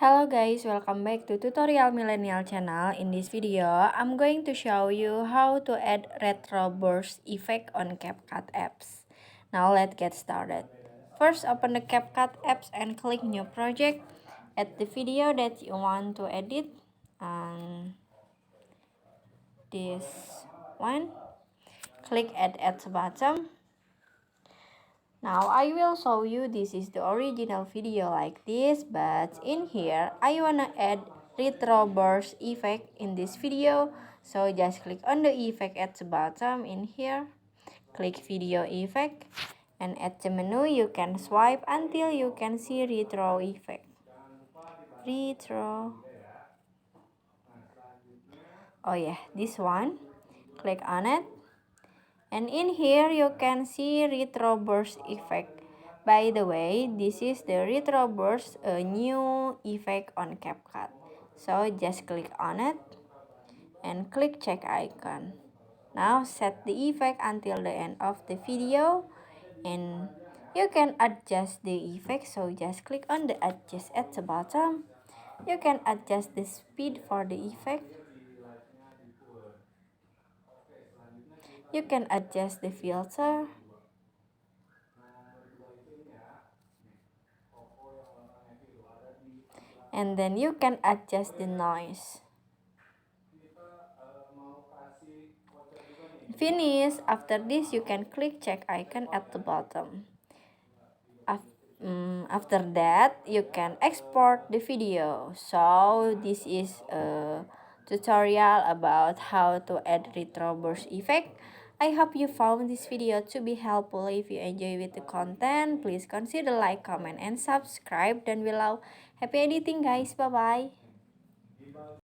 Hello guys, welcome back to Tutorial Millennial channel. In this video, I'm going to show you how to add retroburst effect on CapCut Apps. Now let's get started. First, open the CapCut Apps and click New Project. Add the video that you want to edit. This one. Click Add at the bottom. Now I will show you this is the original video like this, but in here I wanna add retroburst effect in this video. So just click on the effect at the bottom in here, click video effect, and at the menu you can swipe until you can see retro effect. Oh yeah, this one. Click on it. And in here you can see retroburst effect. By the way, this is the retroburst, a new effect on CapCut. So just click on it and click check icon. Now set the effect until the end of the video, and you can adjust the effect. So just click on the adjust at the bottom. You can adjust the speed for the effect. You can adjust the filter. And then you can adjust the noise. Finish. After this, you can click check icon at the bottom. After that, you can export the video. So this is a tutorial about how to add retroburst effect. I hope you found this video to be helpful. If you enjoy with the content, please consider like, comment, and subscribe down below. Happy editing guys. Bye bye.